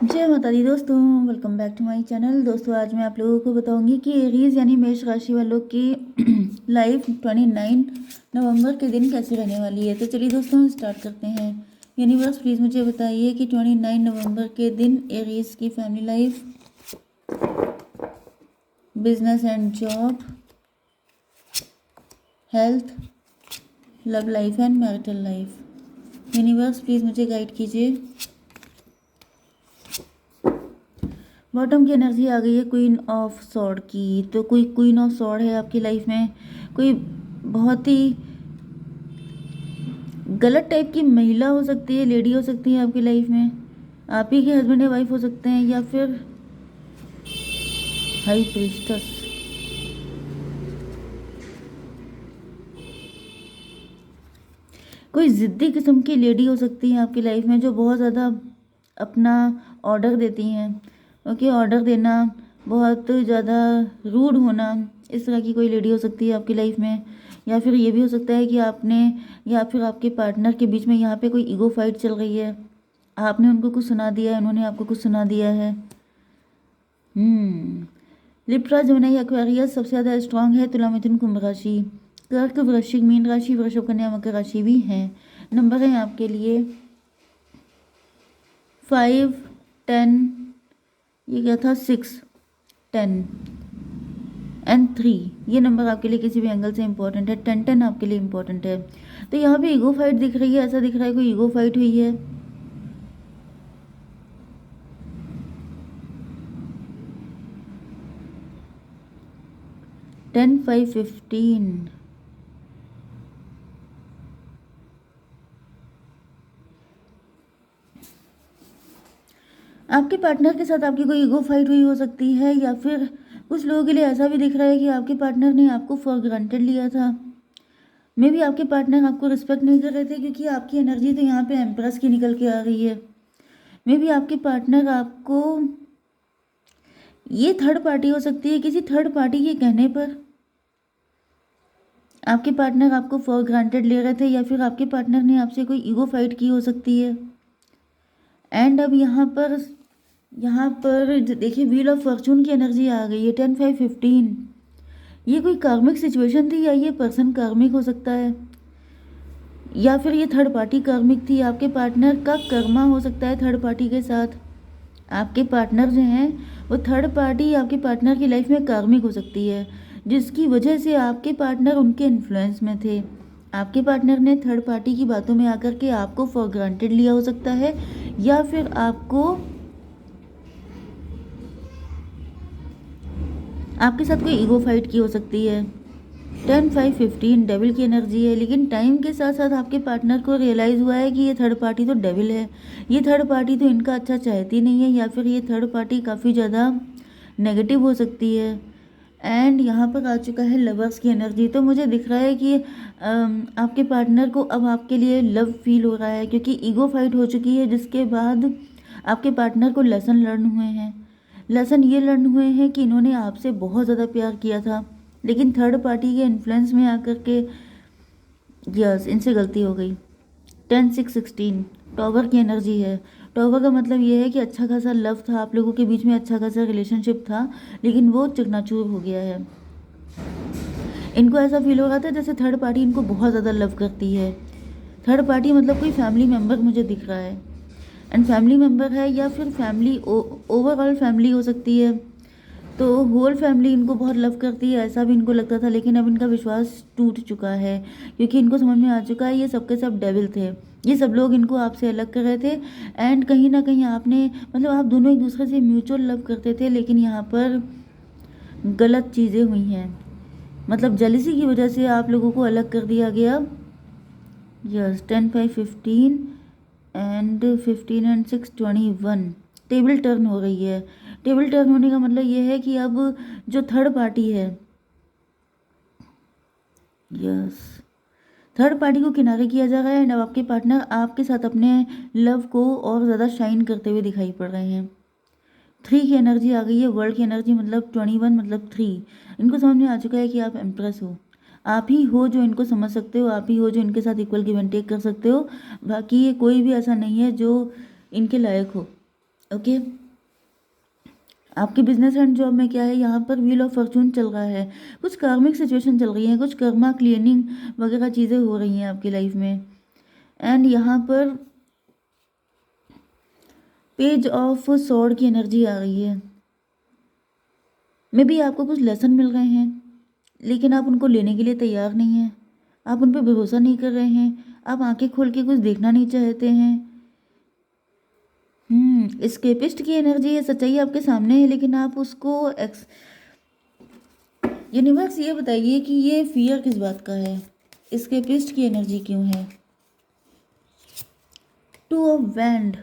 जय माता दी दोस्तों, welcome back to my channel. दोस्तों आज मैं आप लोगों को बताऊंगी कि एरीज यानी मेष राशि वालों की लाइफ 29 नवंबर के दिन कैसी रहने वाली है। तो चलिए दोस्तों स्टार्ट करते हैं। यूनिवर्स प्लीज़ मुझे बताइए कि 29 नवंबर के दिन एरीज की family life, business and job, health, love life and marital life. Universe please मुझे गाइड कीजिए। बॉटम की एनर्जी आ गई है क्वीन ऑफ सॉर्ड की। तो कोई क्वीन ऑफ सॉर्ड है आपकी लाइफ में, कोई बहुत ही गलत टाइप की महिला हो सकती है, लेडी हो सकती है आपकी लाइफ में। आप ही के हस्बैंड या वाइफ हो सकते हैं, या फिर हाई प्रीस्टस। कोई ज़िद्दी किस्म की लेडी हो सकती है आपकी लाइफ में, जो बहुत ज़्यादा अपना ऑर्डर देती हैं। ओके, ऑर्डर देना, बहुत ज़्यादा रूड होना, इस तरह की कोई लेडी हो सकती है आपकी लाइफ में। या फिर ये भी हो सकता है कि आपने या फिर आपके पार्टनर के बीच में यहाँ पे कोई ईगो फाइट चल रही है। आपने उनको कुछ सुना दिया है, उन्होंने आपको कुछ सुना दिया है। लिब्रा, जमुनाई, एक्वेरियस सबसे ज़्यादा स्ट्रांग है। तुला, मिथुन, कुंभ राशि, कर्क, वृश्चिक, मीन राशि, वृषभ, कन्या, मकर राशि भी हैं। नंबर है आपके लिए 5, 10, ये क्या था, 6, 10 एंड 3। ये नंबर आपके लिए किसी भी एंगल से इंपॉर्टेंट है। 10, 10 आपके लिए इंपॉर्टेंट है। तो यहाँ पे ईगो फाइट दिख रही है, ऐसा दिख रहा है कोई ईगो फाइट हुई है। टेन, 5, 15। आपके पार्टनर के साथ आपकी कोई ईगो फाइट हुई हो सकती है, या फिर कुछ लोगों के लिए ऐसा भी दिख रहा है कि आपके पार्टनर ने आपको फॉर ग्रांटेड लिया था। मे बी आपके पार्टनर आपको रिस्पेक्ट नहीं कर रहे थे, क्योंकि आपकी एनर्जी तो यहाँ पे एम्प्रेस की निकल के आ रही है। मे बी आपके पार्टनर आपको, ये थर्ड पार्टी हो सकती है, किसी थर्ड पार्टी के कहने पर आपके पार्टनर आपको फॉर ग्रांटेड ले रहे थे, या फिर आपके पार्टनर ने आपसे कोई ईगो फाइट की हो सकती है। एंड अब यहाँ पर देखिए, व्हील ऑफ फॉर्चून की एनर्जी आ गई है। 10, 5, 15। ये कोई कार्मिक सिचुएशन थी, या ये पर्सन कार्मिक हो सकता है, या फिर ये थर्ड पार्टी कार्मिक थी। आपके पार्टनर का कर्मा हो सकता है थर्ड पार्टी के साथ। आपके पार्टनर जो हैं वो थर्ड पार्टी आपके पार्टनर की लाइफ में कार्मिक हो सकती है, जिसकी वजह से आपके पार्टनर उनके इन्फ्लुएंस में थे। आपके पार्टनर ने थर्ड पार्टी की बातों में आकर के आपको फॉर ग्रांटेड लिया हो सकता है, या फिर आपके साथ कोई ईगो फाइट की हो सकती है। 10, 5, 15 डेविल की एनर्जी है, लेकिन टाइम के साथ साथ आपके पार्टनर को रियलाइज़ हुआ है कि ये थर्ड पार्टी तो डेविल है, ये थर्ड पार्टी तो इनका अच्छा चाहती नहीं है, या फिर ये थर्ड पार्टी काफ़ी ज़्यादा नेगेटिव हो सकती है। एंड यहाँ पर आ चुका है लवर्स की एनर्जी। तो मुझे दिख रहा है कि आपके पार्टनर को अब आपके लिए लव फील हो रहा है, क्योंकि ईगो फाइट हो चुकी है, जिसके बाद आपके पार्टनर को लेसन लर्न हुए हैं। लेसन ये लर्न हुए हैं कि इन्होंने आपसे बहुत ज़्यादा प्यार किया था, लेकिन थर्ड पार्टी के इन्फ्लुएंस में आकर के यस इनसे गलती हो गई। 10, 6, 16 टॉवर की एनर्जी है। टॉवर का मतलब ये है कि अच्छा खासा लव था आप लोगों के बीच में, अच्छा खासा रिलेशनशिप था, लेकिन वो चकनाचूर हो गया है। इनको ऐसा फील हो रहा था जैसे थर्ड पार्टी इनको बहुत ज़्यादा लव करती है। थर्ड पार्टी मतलब कोई फैमिली मेम्बर मुझे दिख रहा है, एंड फैमिली मेम्बर है, या फिर फैमिली ओवरऑल फैमिली हो सकती है। तो होल फैमिली इनको बहुत लव करती है, ऐसा भी इनको लगता था, लेकिन अब इनका विश्वास टूट चुका है, क्योंकि इनको समझ में आ चुका है ये सबके सब डेविल थे। ये सब लोग इनको आपसे अलग कर रहे थे, एंड कहीं ना कहीं आपने, मतलब आप दोनों एक दूसरे से म्यूचुअल लव करते थे, लेकिन यहाँ पर गलत चीज़ें हुई हैं। मतलब जेलिसी की वजह से आप लोगों को अलग कर दिया गया। Yes 10, 5, 15 and 15 and 6, 21 table turn हो रही है। टेबल टर्न होने का मतलब ये है कि अब जो थर्ड पार्टी है, यस थर्ड पार्टी को किनारे किया जा रहा है, एंड अब आपके पार्टनर आपके साथ अपने लव को और ज़्यादा शाइन करते हुए दिखाई पड़ रहे हैं। 3 की एनर्जी आ गई है, वर्ल्ड की एनर्जी, मतलब 21 मतलब 3। इनको समझ में आ चुका है कि आप एम्प्रेस हो। आप ही हो जो इनको समझ सकते हो, आप ही हो जो इनके साथ इक्वल गिव एंड टेक कर सकते हो। बाकी ये कोई भी ऐसा नहीं है जो इनके लायक हो। ओके, आपके बिजनेस एंड जॉब में क्या है, यहाँ पर व्हील ऑफ फॉर्चून चल रहा है, कुछ कार्मिक सिचुएशन चल रही है, कुछ कर्मा क्लियरिंग वगैरह चीज़ें हो रही हैं आपकी लाइफ में। एंड यहाँ पर पेज ऑफ स्वॉर्ड की एनर्जी आ रही है। मे बी आपको कुछ लेसन मिल रहे हैं, लेकिन आप उनको लेने के लिए तैयार नहीं हैं, आप उन पर भरोसा नहीं कर रहे हैं, आप आंखें खोल के कुछ देखना नहीं चाहते हैं। एस्केपिस्ट की एनर्जी है, सच्चाई आपके सामने है, लेकिन आप उसको यूनिवर्स ये बताइए कि ये फियर किस बात का है, एस्केपिस्ट की एनर्जी क्यों है। टू ऑफ वैंड,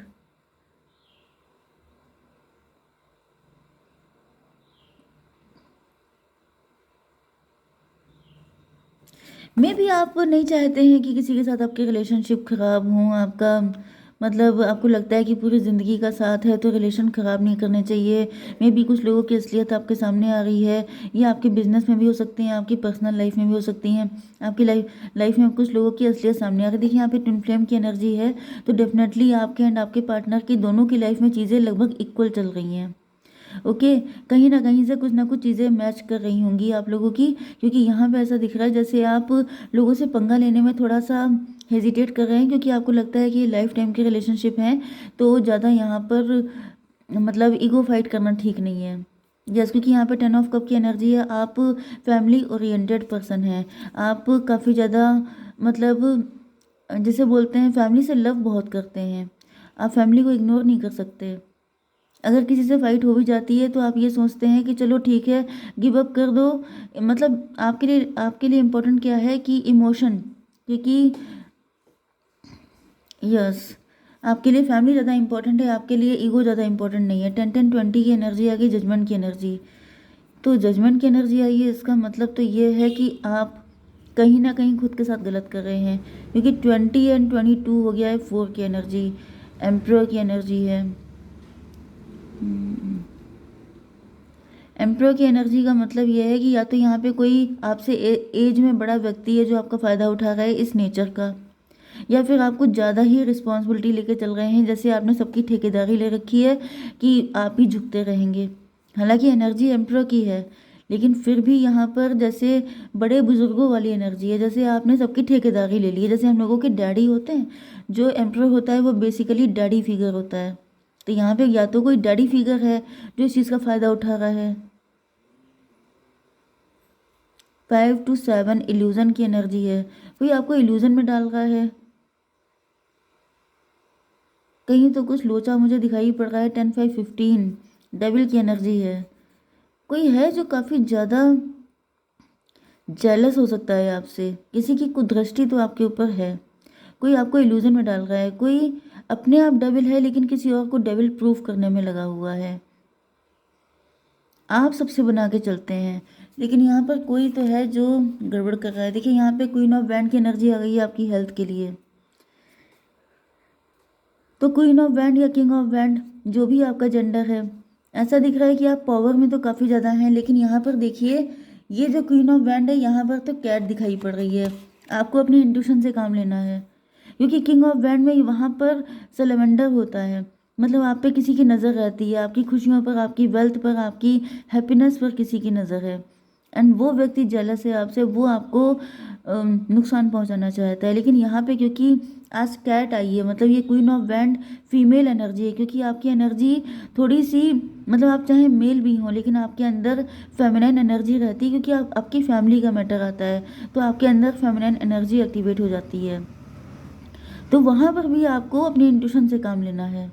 मे भी आप नहीं चाहते हैं कि किसी के साथ आपके रिलेशनशिप खराब हों, आपका मतलब आपको लगता है कि पूरी ज़िंदगी का साथ है तो रिलेशन ख़राब नहीं करने चाहिए। मे भी कुछ लोगों की असलियत आपके सामने आ रही है, ये आपके बिजनेस में भी हो सकती हैं, आपकी पर्सनल लाइफ में भी हो सकती हैं। आपकी लाइफ में कुछ लोगों की असलियत सामने आ रही है। देखिए यहाँ पे ट्विन फ्लेम की एनर्जी है, तो डेफिनेटली आपके एंड आपके पार्टनर की दोनों की लाइफ में चीज़ें लगभग इक्वल चल रही हैं। ओके, कहीं ना कहीं से कुछ ना कुछ चीज़ें मैच कर रही होंगी आप लोगों की, क्योंकि यहाँ पे ऐसा दिख रहा है जैसे आप लोगों से पंगा लेने में थोड़ा सा हेजिटेट कर रहे हैं, क्योंकि आपको लगता है कि ये लाइफ टाइम के रिलेशनशिप हैं, तो ज़्यादा यहाँ पर मतलब ईगो फाइट करना ठीक नहीं है। यस, क्योंकि यहाँ पे 10 ऑफ कप की एनर्जी है, आप फैमिली ओरिएंटेड पर्सन हैं, आप काफ़ी ज़्यादा मतलब जैसे बोलते हैं फैमिली से लव बहुत करते हैं, आप फैमिली को इग्नोर नहीं कर सकते। अगर किसी से फाइट हो भी जाती है तो आप ये सोचते हैं कि चलो ठीक है, गिव अप कर दो। मतलब आपके लिए इम्पोर्टेंट क्या है कि इमोशन, क्योंकि यस, आपके लिए फैमिली ज़्यादा इंपॉर्टेंट है, आपके लिए ईगो ज़्यादा इंपॉर्टेंट नहीं है। 10-10-20 की एनर्जी आ गई, जजमेंट की एनर्जी। तो जजमेंट की एनर्जी आई है, इसका मतलब तो ये है कि आप कहीं ना कहीं खुद के साथ गलत कर रहे हैं, क्योंकि 20 और 22 हो गया है 4 की एनर्जी, एम्प्रर की एनर्जी है। एम्प्रर की एनर्जी का मतलब यह है कि या तो यहाँ पे कोई आपसे एज में बड़ा व्यक्ति है जो आपका फ़ायदा उठा रहा है इस नेचर का, या फिर आप कुछ ज़्यादा ही रिस्पॉन्सिबिलिटी लेके चल रहे हैं, जैसे आपने सबकी ठेकेदारी ले रखी है कि आप ही झुकते रहेंगे। हालांकि एनर्जी एम्प्रर की है, लेकिन फिर भी यहाँ पर जैसे बड़े बुजुर्गों वाली एनर्जी है, जैसे आपने सबकी ठेकेदारी ले ली है। जैसे हम लोगों के डैडी होते हैं, जो एम्प्रर होता है वो बेसिकली डैडी फिगर होता है, तो यहाँ पे या तो कोई डैडी फिगर है जो इस चीज़ का फ़ायदा उठा रहा है। 5 to 7 इल्यूज़न की एनर्जी है, कोई आपको इल्यूज़न में डाल रहा है। कहीं तो कुछ लोचा मुझे दिखाई पड़ रहा है। 10-5-15 डेविल की एनर्जी है, कोई है जो काफ़ी ज़्यादा जेलस हो सकता है आपसे, किसी की कुदृष्टि तो आपके ऊपर है, कोई आपको इल्यूज़न में डाल रहा है, कोई अपने आप डेविल है लेकिन किसी और को डेविल प्रूफ करने में लगा हुआ है। आप सबसे बना के चलते हैं, लेकिन यहाँ पर कोई तो है जो गड़बड़ कर रहा है। देखिए यहाँ पे क्वीन ऑफ वैंड की एनर्जी आ गई है आपकी हेल्थ के लिए, तो क्वीन ऑफ वैंड या किंग ऑफ वैंड जो भी आपका जेंडर है, ऐसा दिख रहा है कि आप पावर में तो काफ़ी ज़्यादा हैं, लेकिन यहाँ पर देखिए ये जो क्वीन ऑफ वैंड है यहाँ पर तो कैट दिखाई पड़ रही है। आपको अपनी इंट्यूशन से काम लेना है, क्योंकि किंग ऑफ वैंड में वहाँ पर सलेमेंडर होता है, मतलब आप पे किसी की नज़र रहती है, आपकी खुशियों पर, आपकी वेल्थ पर, आपकी हैप्पीनेस पर किसी की नज़र है, एंड वो व्यक्ति जेलस है आपसे, वो आपको नुकसान पहुंचाना चाहता है। लेकिन यहाँ पे क्योंकि आज कैट आई है, मतलब ये queen of wand female energy है, क्योंकि आपकी एनर्जी थोड़ी सी मतलब आप चाहे मेल भी हों लेकिन आपके अंदर फेमिनाइन एनर्जी रहती है, क्योंकि आपकी फैमिली का मैटर आता है, तो आपके अंदर फेमिनाइन एनर्जी एक्टिवेट हो जाती है। तो वहाँ पर भी आपको अपनी इंट्यूशन से काम लेना है।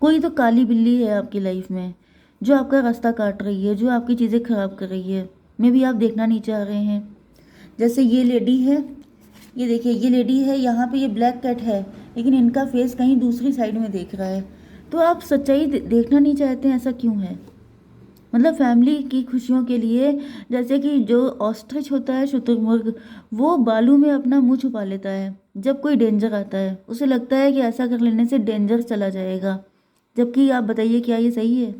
कोई तो काली बिल्ली है आपकी लाइफ में जो आपका रास्ता काट रही है, जो आपकी चीज़ें खराब कर रही है, मे भी आप देखना नहीं चाह रहे हैं। जैसे ये लेडी है, ये देखिए ये लेडी है, यहाँ पे ये ब्लैक कैट है, लेकिन इनका फेस कहीं दूसरी साइड में देख रहा है, तो आप सच्चाई देखना नहीं चाहते हैं, ऐसा क्यों है। मतलब फैमिली की खुशियों के लिए, जैसे कि जो ऑस्ट्रिच होता है शुतुरमुर्ग, वो बालू में अपना मुंह छुपा लेता है जब कोई डेंजर आता है, उसे लगता है कि ऐसा कर लेने से डेंजर चला जाएगा, जबकि आप बताइए क्या ये सही है।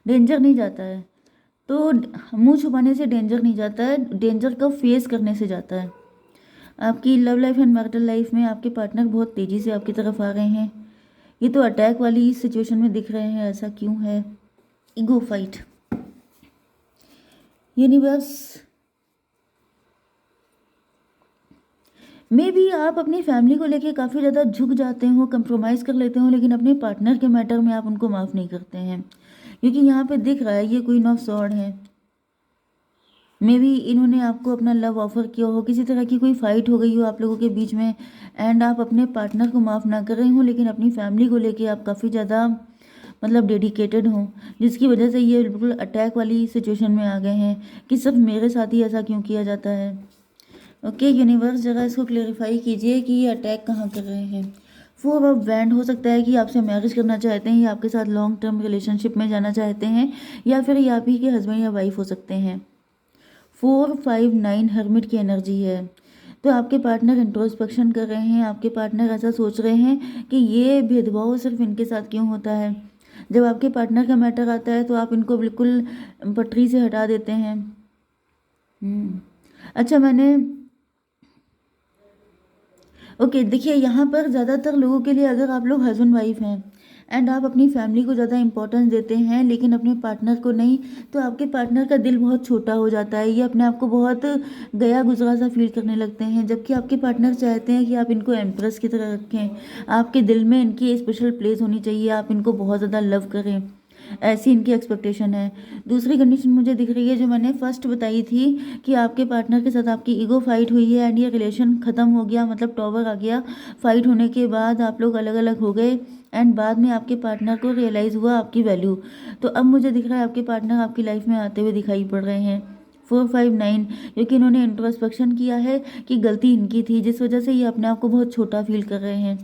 डेंजर नहीं जाता है, तो मुंह छुपाने से डेंजर नहीं जाता है, डेंजर को फेस करने से जाता है। आपकी love life and marital life में आपके पार्टनर बहुत तेज़ी से आपकी तरफ आ रहे हैं, ये तो अटैक वाली सिचुएशन में दिख रहे हैं, ऐसा क्यों है? Ego fight. Universe, may be आप अपनी फैमिली को लेके काफ़ी ज़्यादा झुक जाते हो, कंप्रोमाइज़ कर लेते हो, लेकिन अपने पार्टनर के मैटर में आप उनको माफ़ नहीं करते हैं, क्योंकि यहाँ पे दिख रहा है ये क्वीन ऑफ सॉर्ड है। मे बी इन्होंने आपको अपना लव ऑफर किया हो, किसी तरह की कोई फाइट हो गई हो आप लोगों के बीच में, एंड आप अपने पार्टनर को माफ़ ना कर रहे हो, लेकिन अपनी फैमिली को लेके आप काफ़ी ज़्यादा मतलब डेडिकेटेड हो, जिसकी वजह से ये बिल्कुल अटैक वाली सिचुएशन में आ गए हैं कि सिर्फ मेरे साथ ही ऐसा क्यों किया जाता है। ओके यूनिवर्स, जरा इसको क्लेरिफाई कीजिए कि ये अटैक कहाँ कर रहे हैं। 4 ऑफ वैंड, हो सकता है कि आपसे मैरिज करना चाहते हैं या आपके साथ लॉन्ग टर्म रिलेशनशिप में जाना चाहते हैं, या फिर ये आप ही के हस्बैंड या वाइफ हो सकते हैं। 4 5 9 हर्मिट की एनर्जी है। तो आपके पार्टनर इंट्रोस्पेक्शन कर रहे हैं, आपके पार्टनर ऐसा सोच रहे हैं कि ये भेदभाव सिर्फ इनके साथ क्यों होता है। जब आपके पार्टनर का मैटर आता है तो आप इनको बिल्कुल पटरी से हटा देते हैं। अच्छा, मैंने ओके देखिए, यहाँ पर ज़्यादातर लोगों के लिए अगर आप लोग हस्बैंड वाइफ हैं एंड आप अपनी फैमिली को ज़्यादा इंपॉर्टेंस देते हैं लेकिन अपने पार्टनर को नहीं, तो आपके पार्टनर का दिल बहुत छोटा हो जाता है, ये अपने आप को बहुत गया गुजरा सा फील करने लगते हैं, जबकि आपके पार्टनर चाहते हैं कि आप इनको एम्प्रेस की तरह रखें, आपके दिल में इनकी स्पेशल प्लेस होनी चाहिए, आप इनको बहुत ज़्यादा लव करें, ऐसी इनकी एक्सपेक्टेशन है। दूसरी कंडीशन मुझे दिख रही है जो मैंने फर्स्ट बताई थी कि आपके पार्टनर के साथ आपकी ईगो फाइट हुई है एंड ये रिलेशन ख़त्म हो गया, मतलब टॉवर आ गया। फाइट होने के बाद आप लोग अलग अलग हो गए एंड बाद में आपके पार्टनर को रियलाइज़ हुआ आपकी वैल्यू। तो अब मुझे दिख रहा है आपके पार्टनर आपकी लाइफ में आते हुए दिखाई पड़ रहे हैं। 4 5 9, क्योंकि इन्होंने इंट्रोस्पेक्शन किया है कि गलती इनकी थी, जिस वजह से ये अपने आप को बहुत छोटा फील कर रहे हैं।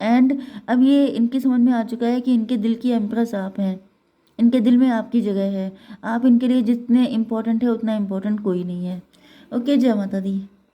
एंड अब ये इनकी समझ में आ चुका है कि इनके दिल की एम्प्रेस आप हैं, इनके दिल में आपकी जगह है, आप इनके लिए जितने इम्पोर्टेंट है उतना इम्पोर्टेंट कोई नहीं है। ओके, जय माता दी।